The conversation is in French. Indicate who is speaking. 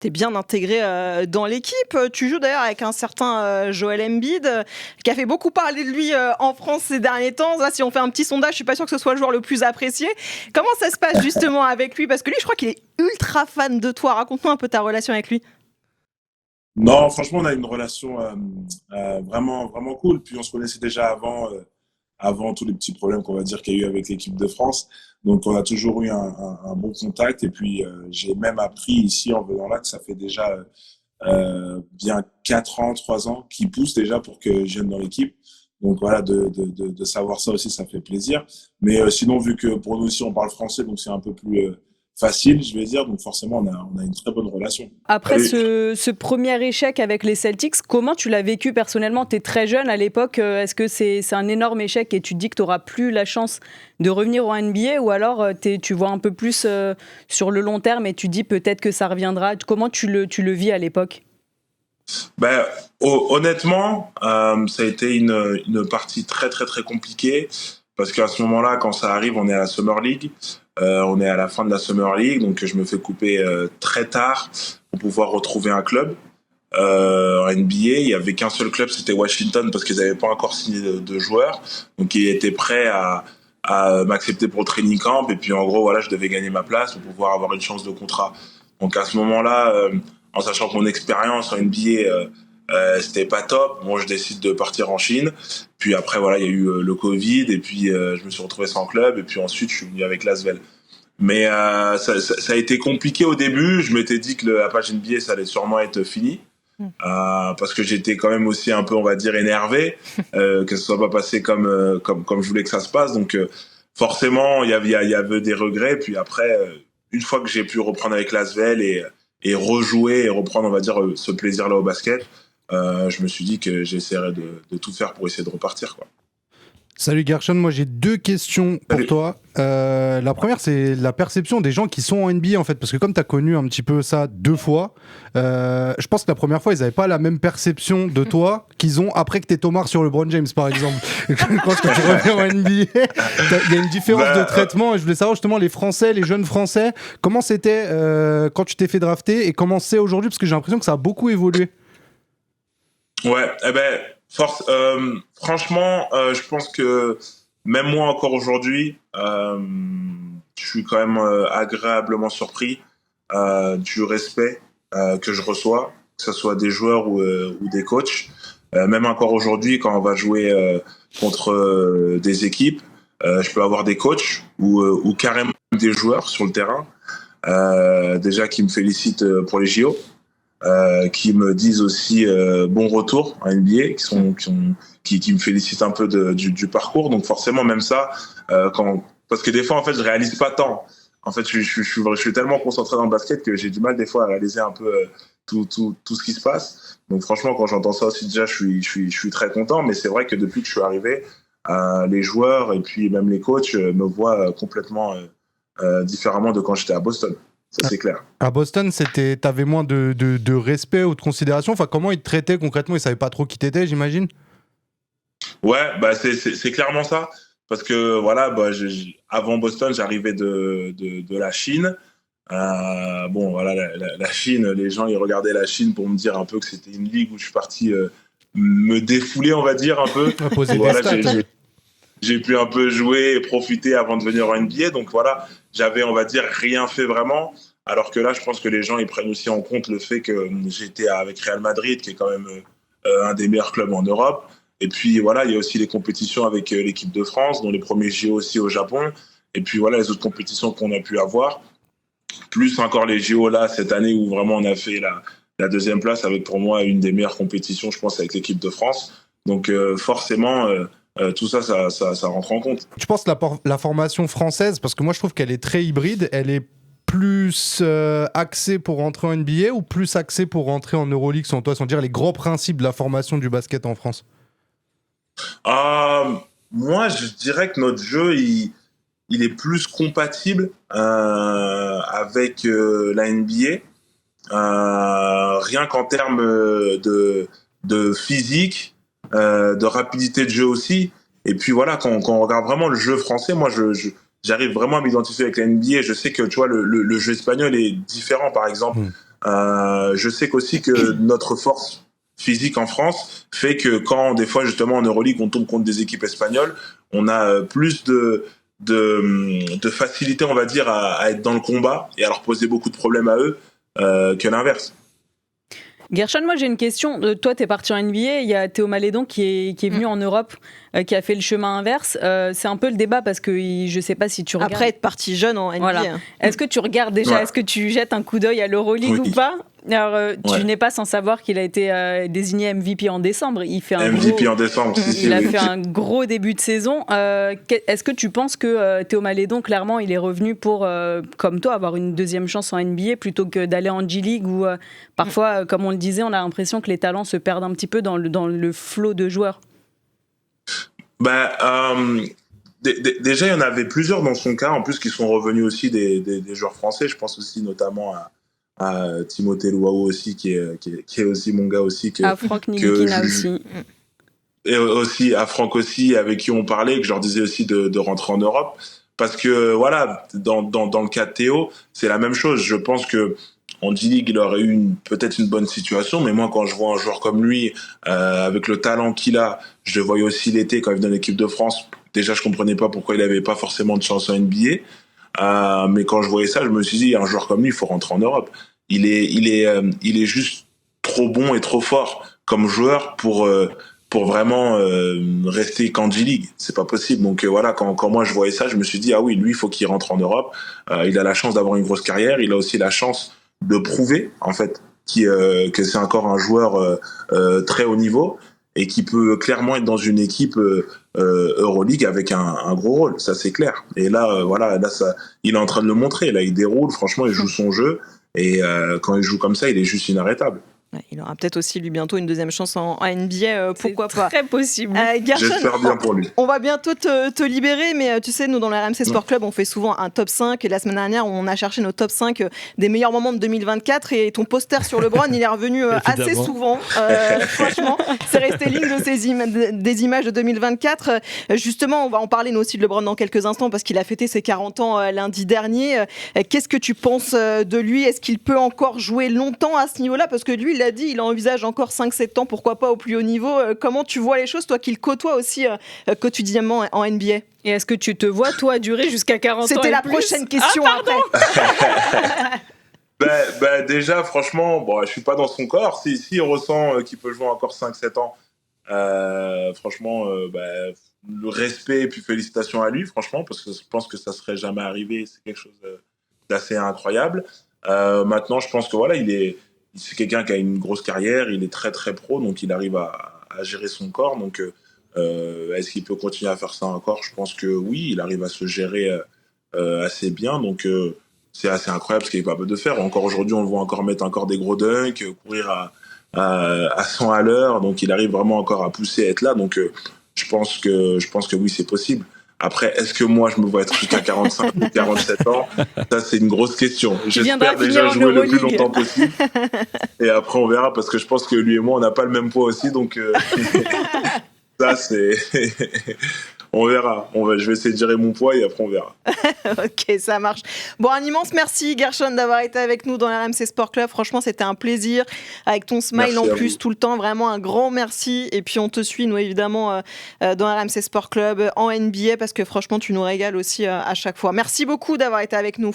Speaker 1: T'es bien intégré dans l'équipe. Tu joues d'ailleurs avec un certain Joel Embiid, qui a fait beaucoup parler de lui en France ces derniers temps. Là, si on fait un petit sondage, je suis pas sûre que ce soit le joueur le plus apprécié. Comment ça se passe justement avec lui? Parce que lui, je crois qu'il est ultra fan de toi. Raconte-nous un peu ta relation avec lui.
Speaker 2: Non, franchement, on a une relation vraiment, vraiment cool. Puis on se connaissait déjà avant tous les petits problèmes qu'on va dire qu'il y a eu avec l'équipe de France. Donc on a toujours eu un bon contact. Et puis j'ai même appris ici en venant là que ça fait déjà bien 4 ans, 3 ans qu'il pousse déjà pour que je vienne dans l'équipe. Donc voilà, de savoir ça aussi, ça fait plaisir. Mais sinon, vu que pour nous aussi, on parle français, donc c'est un peu plus facile, je vais dire. Donc forcément, on a une très bonne relation.
Speaker 1: Après
Speaker 2: Et
Speaker 1: ce premier échec avec les Celtics, comment tu l'as vécu personnellement? Tu es très jeune à l'époque. Est-ce que c'est un énorme échec et tu te dis que tu n'auras plus la chance de revenir au NBA, ou alors tu vois un peu plus sur le long terme et tu dis peut-être que ça reviendra? Comment tu le vis à l'époque?
Speaker 2: ben, honnêtement, ça a été une partie très très très compliquée parce qu'à ce moment-là, quand ça arrive, on est à la Summer League, on est à la fin de la Summer League, donc je me fais couper très tard pour pouvoir retrouver un club en NBA. Il y avait qu'un seul club, c'était Washington, parce qu'ils n'avaient pas encore signé de joueurs, donc ils étaient prêts à m'accepter pour le training camp, et puis en gros, voilà, je devais gagner ma place pour pouvoir avoir une chance de contrat. Donc à ce moment-là, en sachant que mon expérience en NBA c'était pas top, bon, je décide de partir en Chine. Puis après, voilà, il y a eu le Covid, et puis je me suis retrouvé sans club, et puis ensuite, je suis venu avec Lasvel. Mais ça a été compliqué au début. Je m'étais dit que la page NBA, ça allait sûrement être fini. Parce que j'étais quand même aussi un peu, on va dire, énervé, que ce soit pas passé comme je voulais que ça se passe. Donc forcément, il y avait des regrets. Puis après, une fois que j'ai pu reprendre avec Lasvel et rejouer et reprendre, on va dire, ce plaisir-là au basket, je me suis dit que j'essaierais de tout faire pour essayer de repartir, quoi.
Speaker 3: Salut Gershon, moi j'ai deux questions pour
Speaker 2: Salut.
Speaker 3: toi. La première, c'est la perception des gens qui sont en NBA en fait, parce que comme tu as connu un petit peu ça deux fois, je pense que la première fois ils n'avaient pas la même perception de toi qu'ils ont après que tu es Thomas sur LeBron James par exemple. Je pense que tu reviens en NBA, il y a une différence de traitement et je voulais savoir justement les Français, les jeunes Français, comment c'était quand tu t'es fait drafter et comment c'est aujourd'hui, parce que j'ai l'impression que ça a beaucoup évolué.
Speaker 2: Ouais, eh ben, franchement, je pense que même moi encore aujourd'hui, je suis quand même agréablement surpris du respect que je reçois, que ce soit des joueurs ou des coachs. Même encore aujourd'hui, quand on va jouer contre des équipes, je peux avoir des coachs ou carrément des joueurs sur le terrain, déjà qui me félicitent pour les JO, qui me disent aussi bon retour en NBA, qui me félicitent un peu du parcours. Donc forcément, même ça, parce que des fois, en fait, je réalise pas tant. En fait, je suis tellement concentré dans le basket que j'ai du mal des fois à réaliser un peu tout ce qui se passe. Donc franchement, quand j'entends ça aussi, déjà, je suis très content. Mais c'est vrai que depuis que je suis arrivé, les joueurs et puis même les coachs me voient complètement différemment de quand j'étais à Boston. Ça, c'est clair.
Speaker 3: À Boston, t'avais moins de respect ou de considération. Enfin, comment ils te traitaient concrètement? Ils savaient pas trop qui t'étais, j'imagine.
Speaker 2: Ouais, bah c'est clairement ça. Parce que voilà, bah, avant Boston, j'arrivais de la Chine. Bon, voilà, la Chine, les gens ils regardaient la Chine pour me dire un peu que c'était une ligue où je suis parti me défouler, on va dire un peu.
Speaker 3: À poser
Speaker 2: Et
Speaker 3: des
Speaker 2: voilà,
Speaker 3: stats.
Speaker 2: j'ai pu un peu jouer et profiter avant de venir en NBA. Donc voilà, j'avais, on va dire, rien fait vraiment. Alors que là, je pense que les gens ils prennent aussi en compte le fait que j'étais avec Real Madrid, qui est quand même un des meilleurs clubs en Europe. Et puis voilà, il y a aussi les compétitions avec l'équipe de France, dont les premiers JO aussi au Japon. Et puis voilà, les autres compétitions qu'on a pu avoir. Plus encore les JO là, cette année, où vraiment on a fait la deuxième place avec pour moi une des meilleures compétitions, je pense, avec l'équipe de France. Donc forcément, tout ça, ça rentre en compte.
Speaker 3: Tu penses la formation française, parce que moi je trouve qu'elle est très hybride, elle est plus axée pour rentrer en NBA ou plus axée pour rentrer en Euroleague, sans dire les grands principes de la formation du basket en France?
Speaker 2: Euh, Moi, je dirais que notre jeu, il est plus compatible avec la NBA. Rien qu'en termes de physique, de rapidité de jeu aussi. Et puis voilà, quand on regarde vraiment le jeu français, moi, j'arrive vraiment à m'identifier avec la NBA. Je sais que tu vois, le jeu espagnol est différent, par exemple. Je sais qu'aussi que notre force physique en France fait que quand des fois justement en Euroleague on tombe contre des équipes espagnoles, on a plus de facilité, on va dire, à être dans le combat et à leur poser beaucoup de problèmes à eux que l'inverse.
Speaker 1: Gershon, moi j'ai une question. Toi, tu es parti en NBA, il y a Théo Malédon qui est venu en Europe, qui a fait le chemin inverse. C'est un peu le débat parce que je sais pas si tu regardes.
Speaker 4: Après être parti jeune en NBA.
Speaker 1: Voilà. Est-ce que tu regardes déjà,
Speaker 2: Ouais.
Speaker 1: est-ce que tu jettes un coup d'œil à l'Euroleague ou pas? Alors, tu n'es pas sans savoir qu'il a été désigné MVP en décembre. Il fait un
Speaker 2: MVP en décembre,
Speaker 1: il a fait un gros début de saison. Est-ce que tu penses que Théo Malédon, clairement, il est revenu pour, comme toi, avoir une deuxième chance en NBA plutôt que d'aller en G-League où parfois, comme on le disait, on a l'impression que les talents se perdent un petit peu dans le flot de joueurs?
Speaker 2: Déjà, il y en avait plusieurs dans son cas, en plus, qui sont revenus aussi des joueurs français. Je pense aussi notamment à Timothée Luau aussi, qui est aussi mon gars aussi.
Speaker 1: À Franck Ntilikina aussi.
Speaker 2: Et aussi à Franck aussi, avec qui on parlait, que je leur disais aussi de rentrer en Europe. Parce que, voilà, dans le cas de Théo, c'est la même chose. Je pense que en G-League, il aurait eu peut-être une bonne situation, mais moi, quand je vois un joueur comme lui, avec le talent qu'il a, je le voyais aussi l'été quand il venait dans l'équipe de France. Déjà, je comprenais pas pourquoi il avait pas forcément de chance en NBA. Mais quand je voyais ça, je me suis dit, un joueur comme lui, il faut rentrer en Europe. Il est juste trop bon et trop fort comme joueur pour vraiment rester qu'en G-League. C'est pas possible. Donc voilà, quand moi je voyais ça, je me suis dit, ah oui, lui, il faut qu'il rentre en Europe. Il a la chance d'avoir une grosse carrière. Il a aussi la chance de prouver, en fait, que c'est encore un joueur très haut niveau et qui peut clairement être dans une équipe Euroleague avec un gros rôle. Ça, c'est clair. Et là, voilà, là, il est en train de le montrer. Là, il déroule. Franchement, il joue son jeu. Et quand il joue comme ça, il est juste inarrêtable.
Speaker 4: Il aura peut-être aussi, lui, bientôt une deuxième chance en NBA, pourquoi pas.
Speaker 1: Très possible.
Speaker 4: Gershon,
Speaker 2: j'espère bien pour lui.
Speaker 4: On va bientôt te libérer, mais tu sais, nous, dans le RMC Sport Club, on fait souvent un top 5. Et la semaine dernière, on a cherché nos top 5 des meilleurs moments de 2024. Et ton poster sur LeBron, il est revenu assez souvent. Franchement, c'est resté ligne de des images de 2024. Justement, on va en parler, nous aussi, de LeBron dans quelques instants, parce qu'il a fêté ses 40 ans lundi dernier. Qu'est-ce que tu penses de lui? Est-ce qu'il peut encore jouer longtemps à ce niveau-là? Parce que lui, il a dit, il envisage encore 5-7 ans, pourquoi pas au plus haut niveau. Comment tu vois les choses, toi qui le côtoies aussi quotidiennement en NBA?
Speaker 1: Et est-ce que tu te vois, toi, durer jusqu'à 40 ans?
Speaker 4: C'était la prochaine question.
Speaker 2: Déjà, franchement, bon, je suis pas dans son corps. Si il ressent qu'il peut jouer encore 5-7 ans, franchement, le respect et puis félicitations à lui, franchement, parce que je pense que ça serait jamais arrivé. C'est quelque chose d'assez incroyable. Maintenant, je pense que voilà, c'est quelqu'un qui a une grosse carrière, il est très très pro, donc il arrive à gérer son corps. Donc, est-ce qu'il peut continuer à faire ça encore? Je pense que oui, il arrive à se gérer assez bien. Donc, c'est assez incroyable ce qu'il est capable de faire. Encore aujourd'hui, on le voit encore mettre encore des gros dunks, courir à 100 à l'heure. Donc, il arrive vraiment encore à pousser, à être là. Donc, je pense que oui, c'est possible. Après, est-ce que moi, je me vois être jusqu'à 45 ou 47 ans? Ça, c'est une grosse question. J'espère déjà jouer le plus longtemps possible. Et après, on verra, parce que je pense que lui et moi, on n'a pas le même poids aussi. Donc, ça, c'est... On verra. Je vais essayer de gérer mon poids et après, on verra.
Speaker 4: Ok, ça marche. Bon, un immense merci, Gershon, d'avoir été avec nous dans l'RMC Sport Club. Franchement, c'était un plaisir. Avec ton smile en plus tout le temps, vraiment un grand merci. Et puis, on te suit, nous, évidemment, dans l'RMC Sport Club, en NBA, parce que franchement, tu nous régales aussi à chaque fois. Merci beaucoup d'avoir été avec nous.